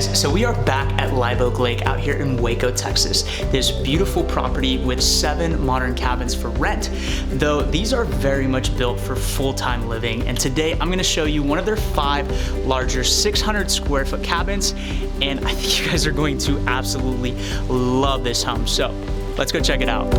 guys, so we are back at Live Oak Lake out here in Waco, Texas. This beautiful property with 7 modern cabins for rent, though these are very much built for full-time living. And today I'm gonna show you one of their 5 larger 600 square foot cabins, and I think you guys are going to absolutely love this home. So let's go check it out.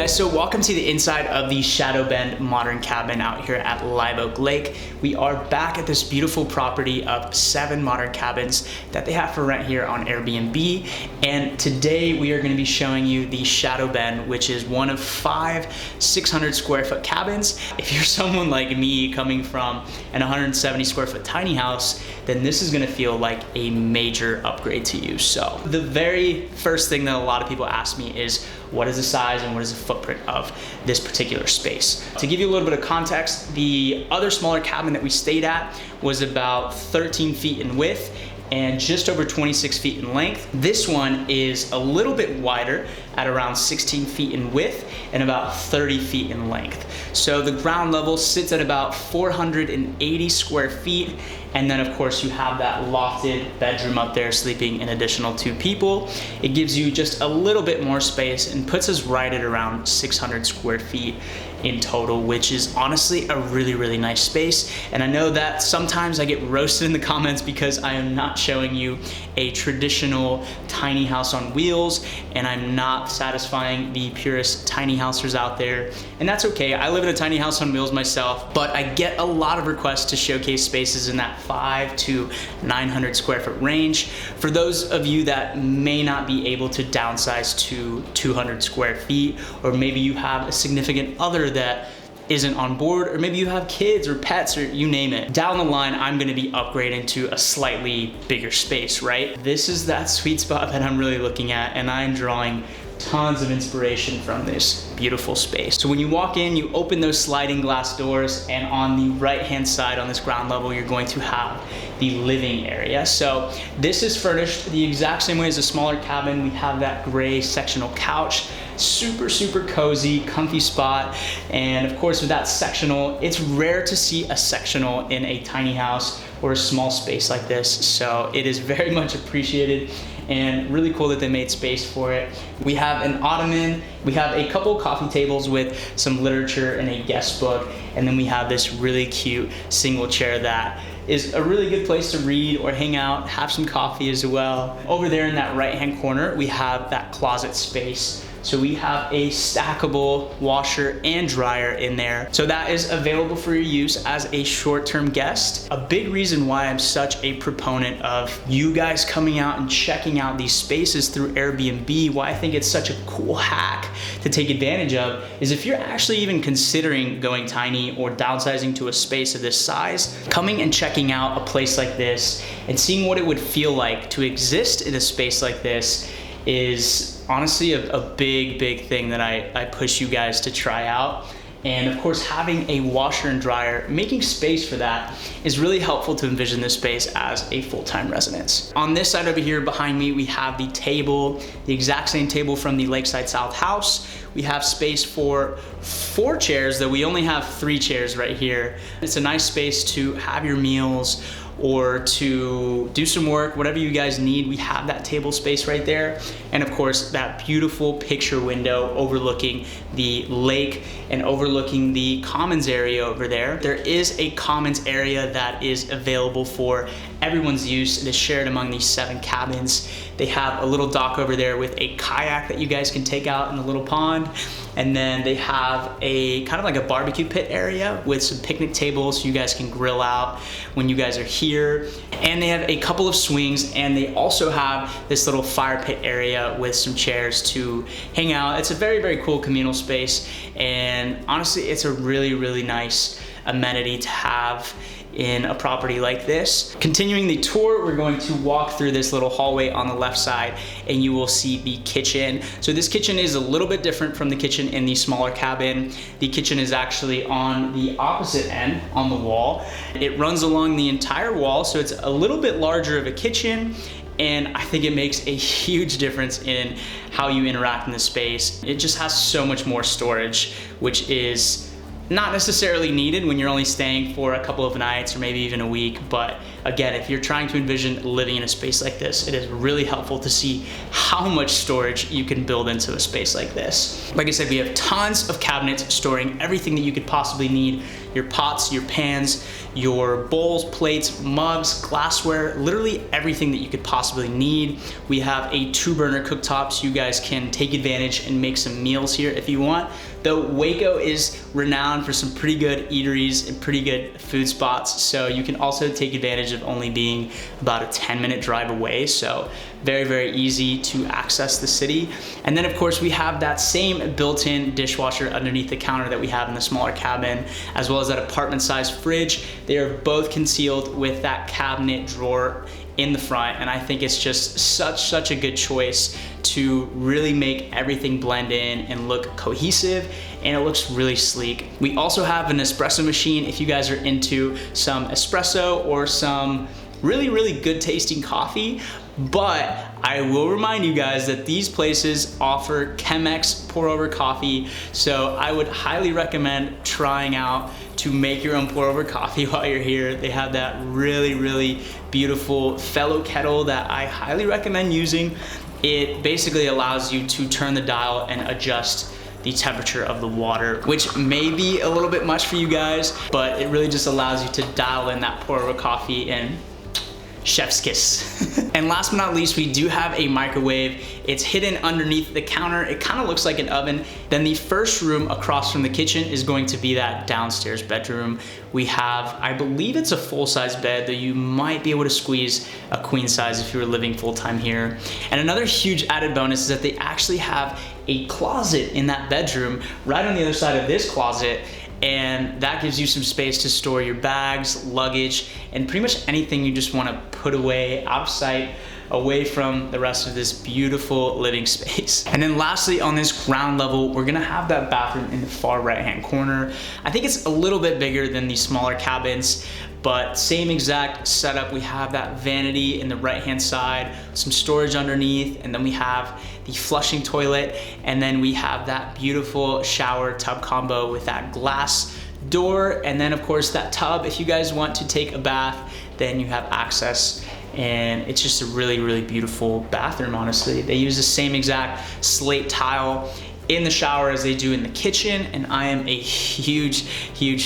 So welcome to the inside of the Shadow Bend modern cabin out here at Live Oak Lake. We are back at this beautiful property of 7 modern cabins that they have for rent here on Airbnb. And today we are going to be showing you the Shadow Bend, which is one of 5 600 square foot cabins. If you're someone like me coming from an 170 square foot tiny house, then this is going to feel like a major upgrade to you. So the very first thing that a lot of people ask me is, what is the size and what is the footprint of this particular space? To give you a little bit of context, the other smaller cabin that we stayed at was about 13 feet in width and just over 26 feet in length. This one is a little bit wider at around 16 feet in width and about 30 feet in length. So the ground level sits at about 480 square feet. And then of course you have that lofted bedroom up there sleeping an additional 2 people. It gives you just a little bit more space and puts us right at around 600 square feet in total, which is honestly a really, really nice space. And I know that sometimes I get roasted in the comments because I am not showing you a traditional tiny house on wheels, and I'm not satisfying the purest tiny housers out there. And that's okay, I live in a tiny house on wheels myself, but I get a lot of requests to showcase spaces in that 500 to 900 square foot range. For those of you that may not be able to downsize to 200 square feet, or maybe you have a significant other that isn't on board, or maybe you have kids or pets or you name it. Down the line, I'm gonna be upgrading to a slightly bigger space, right? This is that sweet spot that I'm really looking at, and I'm drawing tons of inspiration from this beautiful space. So when you walk in, you open those sliding glass doors, and on the right-hand side on this ground level, you're going to have the living area. So this is furnished the exact same way as a smaller cabin. We have that gray sectional couch, super, super cozy, comfy spot. And of course with that sectional, it's rare to see a sectional in a tiny house or a small space like this. So it is very much appreciated and really cool that they made space for it. We have an ottoman, we have a couple coffee tables with some literature and a guest book, and then we have this really cute single chair that is a really good place to read or hang out, have some coffee as well. Over there in that right-hand corner, we have that closet space. So we have a stackable washer and dryer in there. So that is available for your use as a short-term guest. A big reason why I'm such a proponent of you guys coming out and checking out these spaces through Airbnb, why I think it's such a cool hack to take advantage of, is if you're actually even considering going tiny or downsizing to a space of this size, coming and checking out a place like this and seeing what it would feel like to exist in a space like this is honestly a big thing that I push you guys to try out. And of course, having a washer and dryer, making space for that is really helpful to envision this space as a full-time residence. On this side over here behind me, we have the table, the exact same table from the Lakeside South house. We have space for 4 chairs, though we only have 3 chairs right here. It's a nice space to have your meals or to do some work, whatever you guys need. We have that table space right there. And of course, that beautiful picture window overlooking the lake and overlooking the commons area over there. There is a commons area that is available for everyone's use. It is shared among these 7 cabins. They have a little dock over there with a kayak that you guys can take out in the little pond. And then they have a kind of like a barbecue pit area with some picnic tables so you guys can grill out when you guys are here. And they have a couple of swings, and they also have this little fire pit area with some chairs to hang out. It's a very cool communal space, and honestly, it's a really nice amenity to have in a property like this. Continuing the tour, we're going to walk through this little hallway on the left side and you will see the kitchen. So this kitchen is a little bit different from the kitchen in the smaller cabin. The kitchen is actually on the opposite end on the wall. It runs along the entire wall, so it's a little bit larger of a kitchen, and I think it makes a huge difference in how you interact in the space. It just has so much more storage, which is not necessarily needed when you're only staying for a couple of nights or maybe even a week. But again, if you're trying to envision living in a space like this, it is really helpful to see how much storage you can build into a space like this. Like I said, we have tons of cabinets storing everything that you could possibly need. Your pots, your pans, your bowls, plates, mugs, glassware, literally everything that you could possibly need. We have a 2-burner cooktop, so you guys can take advantage and make some meals here if you want. Though Waco is renowned for some pretty good eateries and pretty good food spots, so you can also take advantage of only being about a 10-minute drive away. So very, very easy to access the city. And then of course we have that same built-in dishwasher underneath the counter that we have in the smaller cabin, as well as that apartment-sized fridge. They are both concealed with that cabinet drawer in the front, and I think it's just such a good choice to really make everything blend in and look cohesive, and it looks really sleek. We also have an espresso machine if you guys are into some espresso or some really good tasting coffee. But I will remind you guys that these places offer Chemex pour over coffee, so I would highly recommend trying out to make your own pour over coffee while you're here. They have that really beautiful fellow kettle that I highly recommend using. It basically allows you to turn the dial and adjust the temperature of the water, which may be a little bit much for you guys, but it really just allows you to dial in that pour over coffee and chef's kiss. And last but not least, we do have a microwave. It's hidden underneath the counter. It kind of looks like an oven. Then the first room across from the kitchen is going to be that downstairs bedroom. We have, I believe it's a full-size bed, though you might be able to squeeze a queen size if you were living full-time here. And another huge added bonus is that they actually have a closet in that bedroom right on the other side of this closet. And that gives you some space to store your bags, luggage, and pretty much anything you just want to put away out of sight, away from the rest of this beautiful living space. And then lastly, on this ground level, we're gonna have that bathroom in the far right-hand corner. I think it's a little bit bigger than the smaller cabins, but same exact setup. We have that vanity in the right-hand side, some storage underneath, and then we have the flushing toilet, and then we have that beautiful shower tub combo with that glass door, and then of course that tub. If you guys want to take a bath, then you have access, and it's just a really beautiful bathroom, honestly. They use the same exact slate tile in the shower as they do in the kitchen, and I am a huge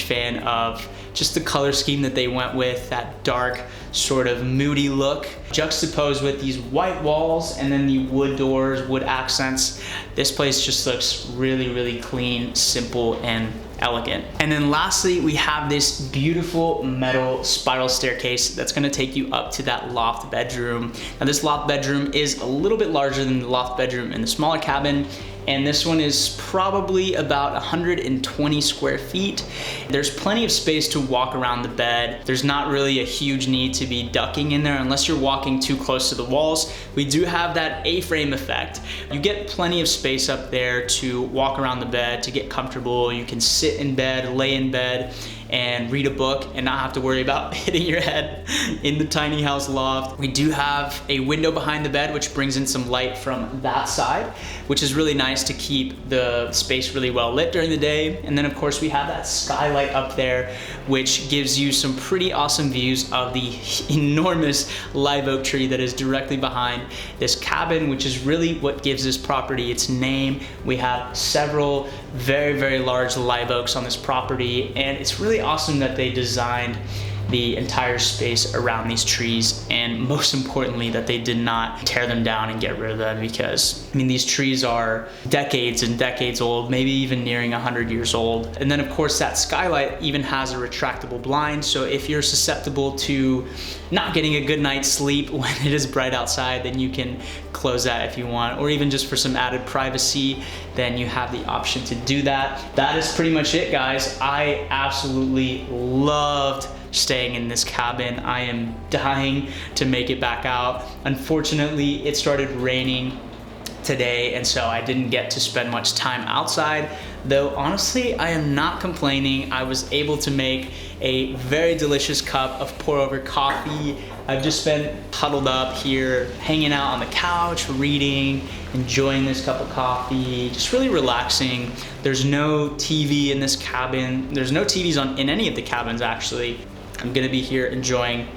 fan of just the color scheme that they went with, that dark sort of moody look juxtaposed with these white walls and then the wood doors, wood accents. This place just looks really clean, simple, and elegant. And then lastly, we have this beautiful metal spiral staircase that's gonna take you up to that loft bedroom. Now this loft bedroom is a little bit larger than the loft bedroom in the smaller cabin, and this one is probably about 120 square feet. There's plenty of space to walk around the bed. There's not really a huge need to be ducking in there unless you're walking too close to the walls. We do have that A-frame effect. You get plenty of space up there to walk around the bed, to get comfortable. You can sit in bed, lay in bed, and read a book and not have to worry about hitting your head in the tiny house loft. We do have a window behind the bed which brings in some light from that side, which is really nice to keep the space really well lit during the day. And then of course we have that skylight up there, which gives you some pretty awesome views of the enormous live oak tree that is directly behind this cabin, which is really what gives this property its name. We have several very large live oaks on this property, and it's really awesome that they designed the entire space around these trees, and most importantly that they did not tear them down and get rid of them, because I mean these trees are decades and decades old, maybe even nearing 100 years old. And then of course that skylight even has a retractable blind, so if you're susceptible to not getting a good night's sleep when it is bright outside, then you can close that if you want, or even just for some added privacy, then you have the option to do that. That is pretty much it, guys. I absolutely loved staying in this cabin. I am dying to make it back out. Unfortunately, it started raining today, and so I didn't get to spend much time outside, though honestly I am not complaining. I was able to make a very delicious cup of pour over coffee. I've just been huddled up here, hanging out on the couch, reading, enjoying this cup of coffee, just really relaxing. There's no TV in this cabin. There's no TVs in any of the cabins actually. I'm gonna be here enjoying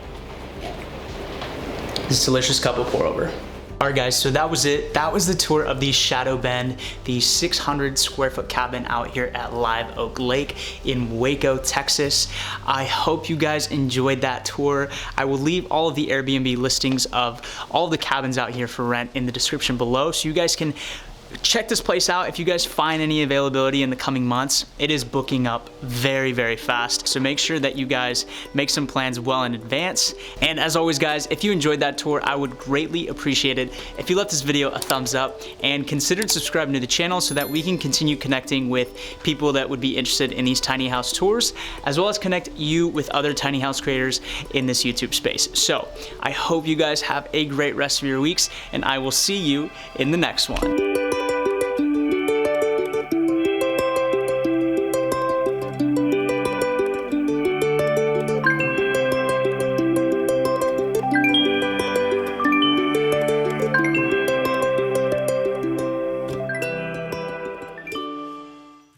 this delicious cup of pour over. All right guys, so that was it. That was the tour of the Shadow Bend, the 600 square foot cabin out here at Live Oak Lake in Waco, Texas. I hope you guys enjoyed that tour. I will leave all of the Airbnb listings of all of the cabins out here for rent in the description below, so you guys can check this place out. If you guys find any availability in the coming months, it is booking up very, very fast. So make sure that you guys make some plans well in advance. And as always guys, if you enjoyed that tour, I would greatly appreciate it if you left this video a thumbs up and considered subscribing to the channel so that we can continue connecting with people that would be interested in these tiny house tours, as well as connect you with other tiny house creators in this YouTube space. So I hope you guys have a great rest of your weeks, and I will see you in the next one.